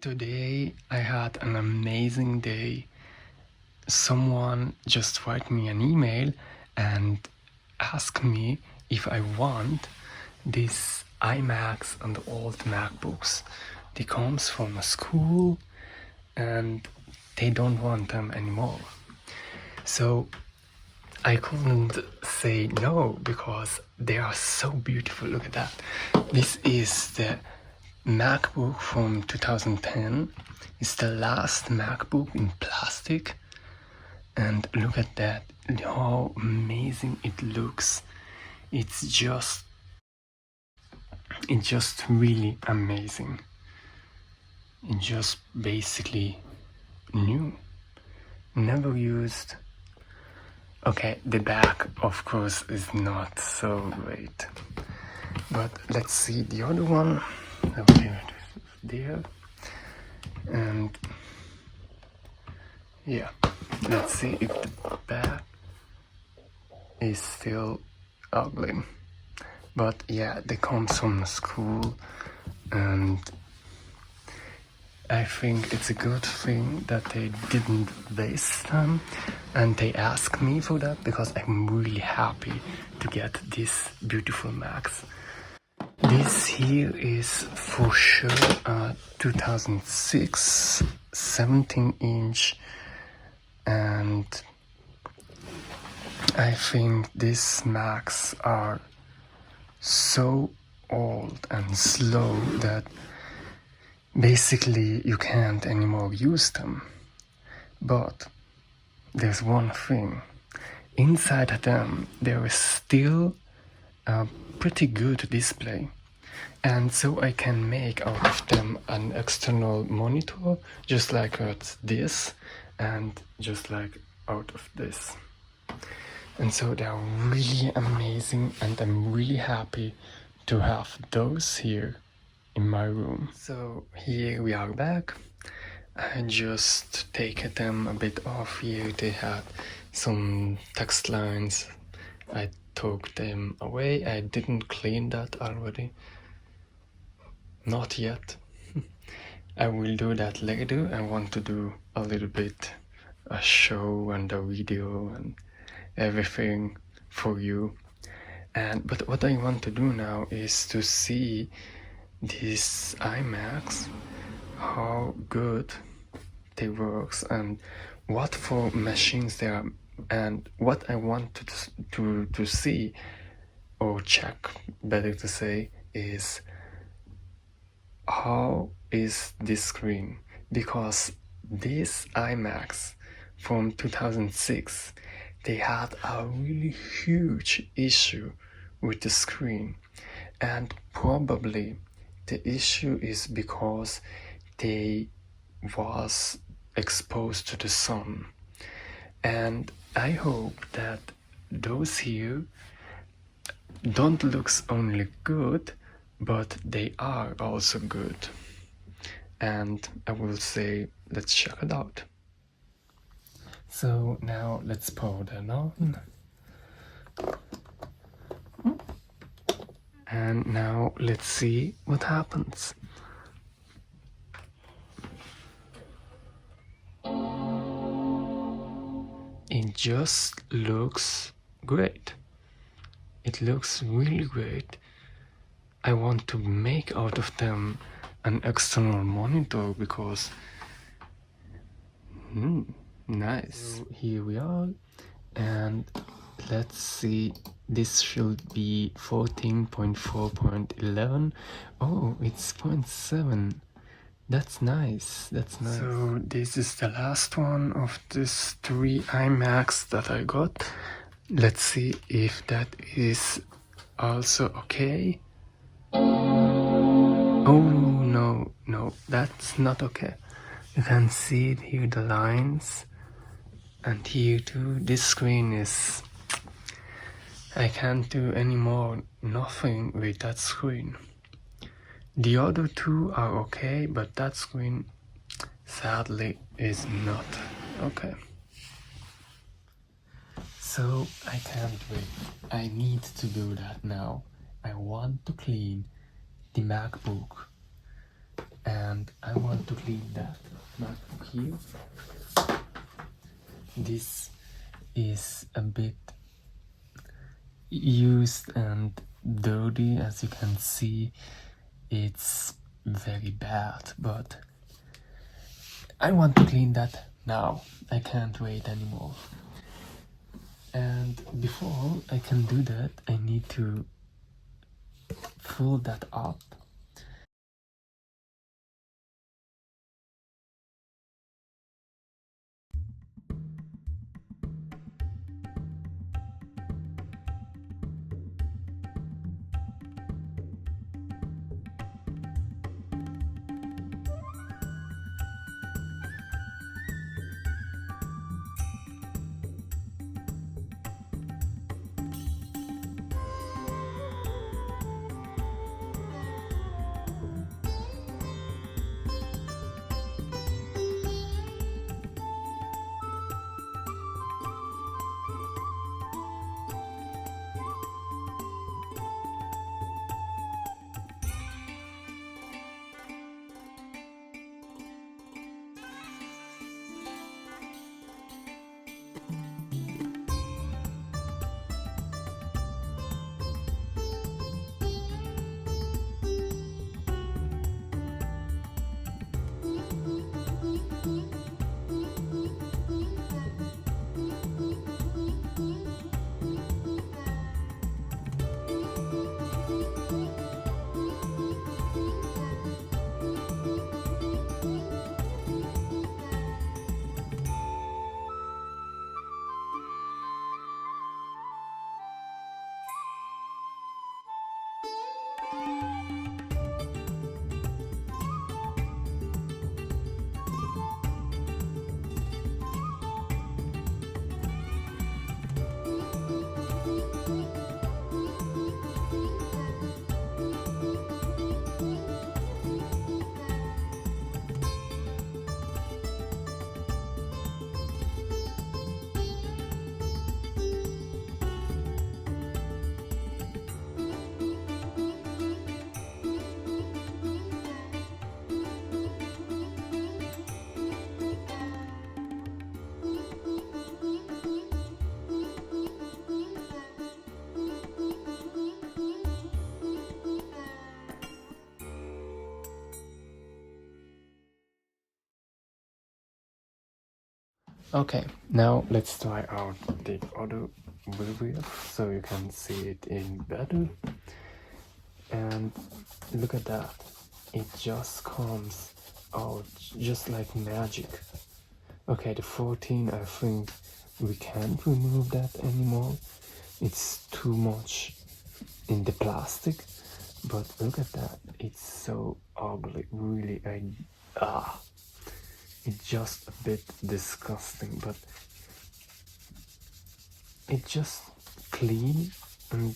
Today I had an amazing day. Someone just wrote me an email and asked me if I want these iMacs and old MacBooks. They comes from a school and they don't want them anymore. So I couldn't say no because they are so beautiful. Look at that. This is the MacBook from 2010. It's the last MacBook in plastic. And look at that, how amazing it looks. It's just really amazing. It's just basically new, never used. Okay, the back of course is not so great, but let's see the other one. Okay, there, and yeah, let's see if the back is still ugly. But yeah, they come from school, and I think it's a good thing that they didn't waste them, and they asked me for that because I'm really happy to get this beautiful Macs. This here is for sure a 2006 17-inch, and I think these Macs are so old and slow that basically you can't anymore use them. But there's one thing. Inside them there is still a pretty good display, and so I can make out of them an external monitor, just like this, and just like out of this. And so they are really amazing, and I'm really happy to have those here in my room. So here we are back. I just take them a bit off here. They had some text lines. I took them away. I didn't clean that already. Not yet. I will do that later. I want to do a little bit a show and a video and everything for you. But what I want to do now is to see these iMacs, how good they works, and what for machines they are, and what I want to see or check, better to say, is how is this screen, because these iMacs from 2006, they had a really huge issue with the screen, and probably the issue is because they was exposed to the sun. And I hope that those here don't look only good, but they are also good. And I will say, let's check it out. So now let's power them on. And now let's see what happens. It just looks great. It looks really great. I want to make out of them an external monitor because nice. So here we are, and let's see, this should be 14.4.11. Oh, it's 0.7. That's nice, that's nice. So this is the last one of these 3 iMacs that I got. Let's see if that is also okay. Oh no, that's not okay. You can see it here, the lines, and here too. This screen is, I can't do anymore, nothing with that screen. The other 2 are okay, but that screen sadly is not okay. So I can't wait. I need to do that now. I want to clean the MacBook and I want to clean that MacBook here. This is a bit used and dirty, as you can see. It's very bad, but I want to clean that now. I can't wait anymore. And before I can do that, I need to fill that up. Okay, now let's try out the other wheel so you can see it in better. And look at that, it just comes out just like magic. Okay, the 14, I think we can't remove that anymore. It's too much in the plastic, but look at that, it's so ugly, really. It's just a bit disgusting, but it's just clean and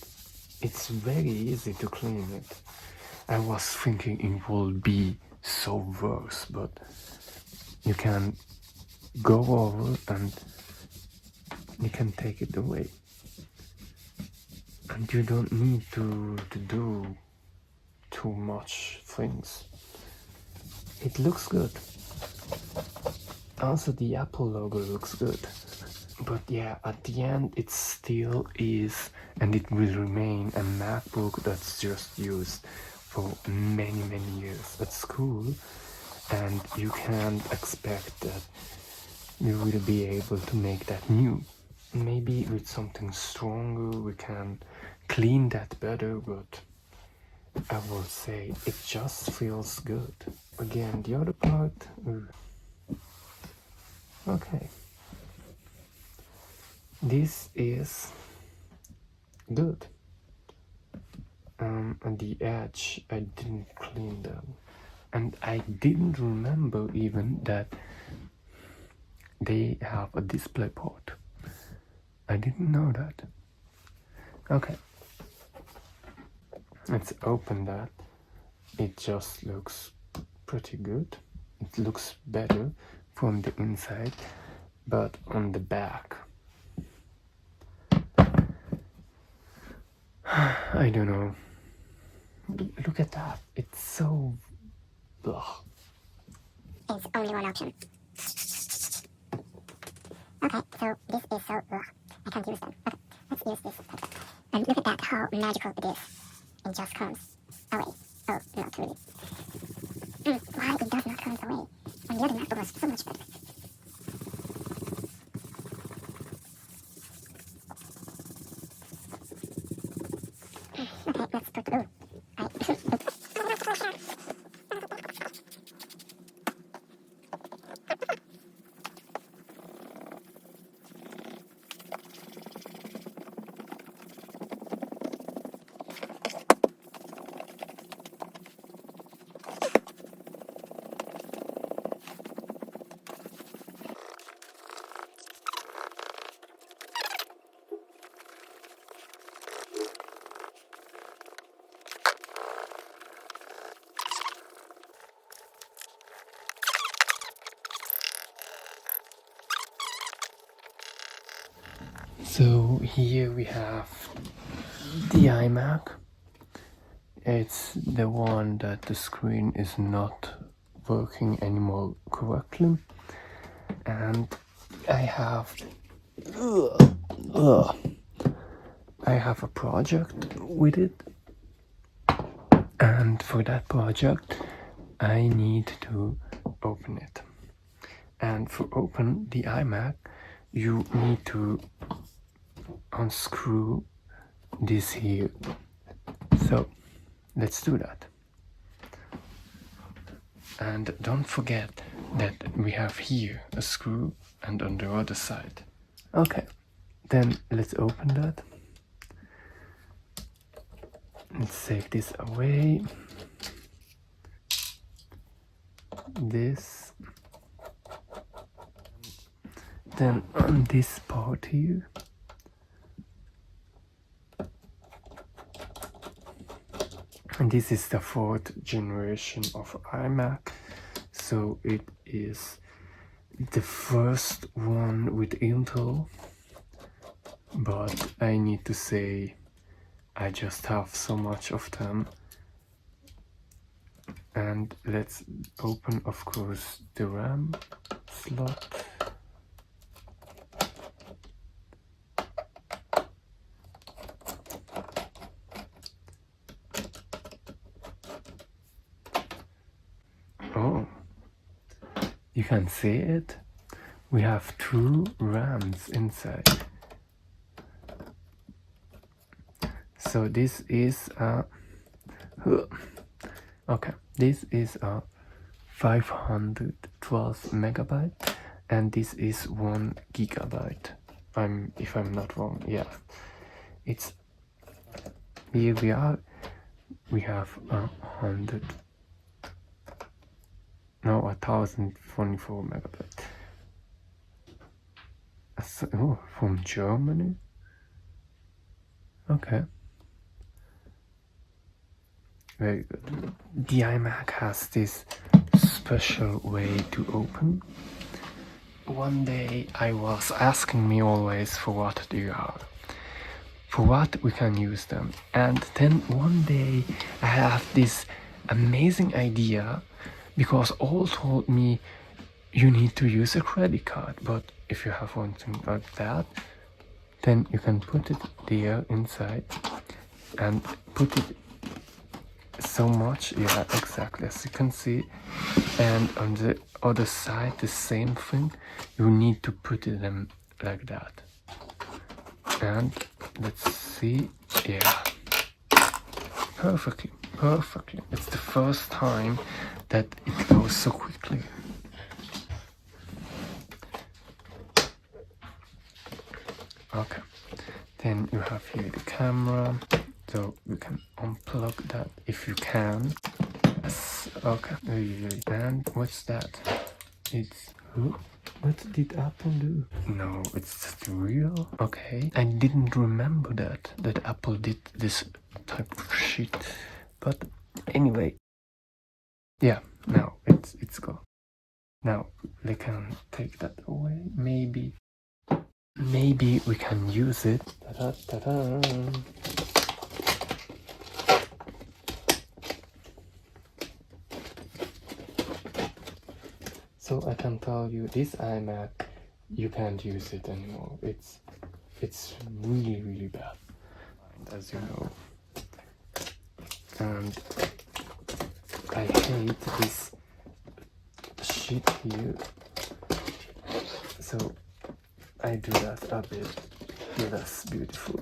it's very easy to clean it. I was thinking it would be so worse, but you can go over and you can take it away. And you don't need to do too much things. It looks good. Also, the Apple logo looks good. But yeah, at the end it still is, and it will remain, a MacBook that's just used for many years. That's cool, and you can't expect that we will be able to make that new. Maybe with something stronger we can clean that better, but I will say it just feels good. Again, the other part, okay. This is good. And the edge, I didn't clean them. And I didn't remember even that they have a display port. I didn't know that. Okay. Let's open that. It just looks pretty good. It looks better from the inside, but on the back, I don't know. Look at that. It's so Ugh. Is only one option. Okay, so this is so... I can't use them. Okay, let's use this. And look at that, how magical it is. It just comes away. Oh, not really. Why it does not come away? And the other MacBook was so much better. Okay, let's put... So here we have the iMac. It's the one that the screen is not working anymore correctly, and I have a project with it, and for that project I need to open it. And for open the iMac you need to unscrew this here. So let's do that. And don't forget that we have here a screw and on the other side. Okay, then let's open that. Let's save this away. This. Then on this part here. And this is the 4th generation of iMac, so it is the first one with Intel, but I need to say I just have so much of them. And let's open, of course, the RAM slot. Oh, you can see it. We have 2 RAMs inside. So this is a this is a 512 megabyte, and this is 1 gigabyte. If I'm not wrong, yeah. It's here we are. We have 1024 megabytes. Oh, from Germany. Okay. Very good. The iMac has this special way to open. One day I was asking me always for what they are, for what we can use them, and then one day I have this amazing idea, because all told me you need to use a credit card, but if you have one thing like that, then you can put it there inside and put it so much, yeah, exactly, as you can see. And on the other side the same thing, you need to put it in like that. And let's see, yeah, perfectly. It's the first time that it goes so quickly. Okay, then you have here the camera, so you can unplug that if you can. Yes, okay. And what's that? It's... what did Apple do? No, it's just real. Okay, I didn't remember that Apple did this type of shit. But anyway, yeah, now it's gone. Now we can take that away. Maybe we can use it. Ta-da, ta-da. So I can tell you, this iMac, you can't use it anymore. It's really, really bad, as you know. And I hate this shit here. So I do that a bit. Yeah, that's beautiful.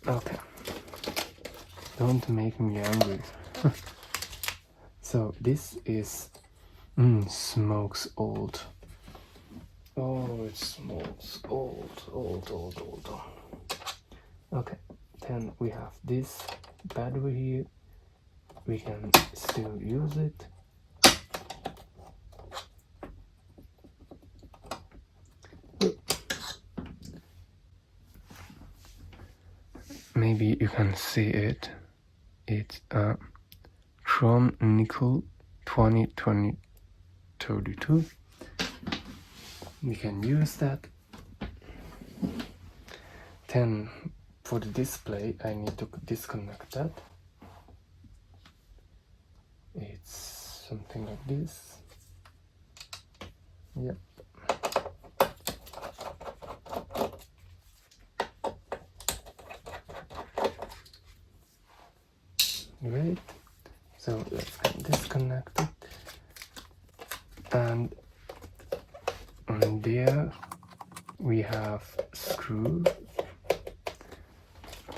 Okay. Don't make me angry. So this is smokes old. Oh, it smokes old. Okay, then we have this battery here. We can still use it. Maybe you can see it. It's a chrome nickel 2032. We can use that. Then for the display I need to disconnect that. It's something like this. Yep. Great. So let's disconnect it. And on there we have screw,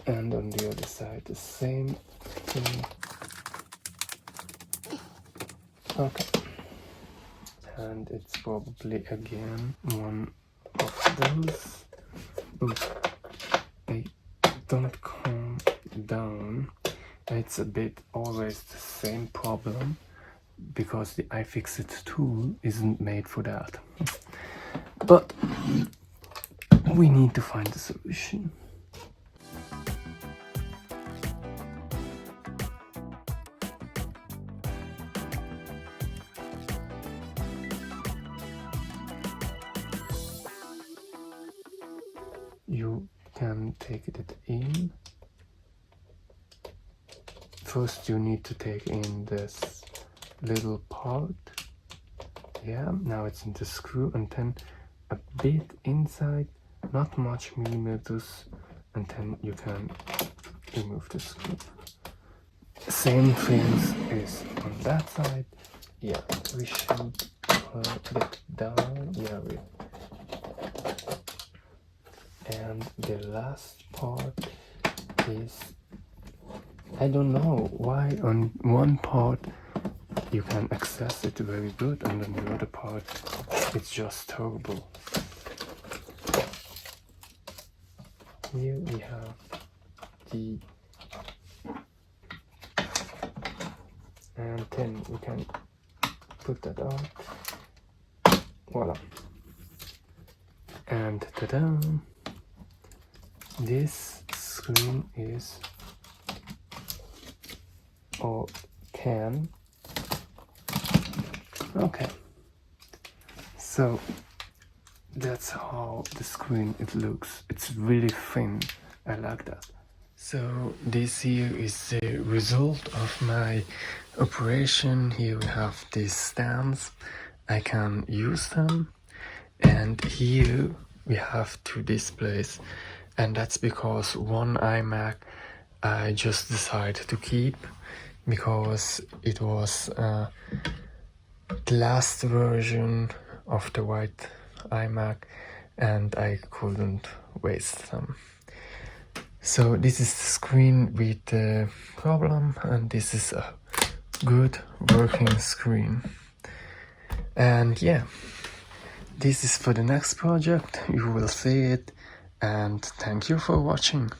and on the other side the same thing. Okay. And it's probably again one of those. They don't come down. It's a bit always the same problem, because the iFixit tool isn't made for that. But we need to find a solution. You can take it in. First you need to take in this little part. Yeah, now it's in the screw, and then a bit inside, not much millimeters, and then you can remove the screw. Same things is on that side. Yeah, we should put it down. Yeah, and the last part is, I don't know why on one part you can access it very good, and on the other part it's just terrible. Here we have the, and then we can put that out. Voila. And ta-da! This screen is, or can, okay, so that's how the screen it looks. It's really thin. I like that. So this here is the result of my operation. Here we have these stands. I can use them, and here we have two displays, and that's because one iMac I just decided to keep because it was the last version of the white iMac, and I couldn't waste them. So this is the screen with the problem, and this is a good working screen. And yeah, this is for the next project. You will see it, and thank you for watching.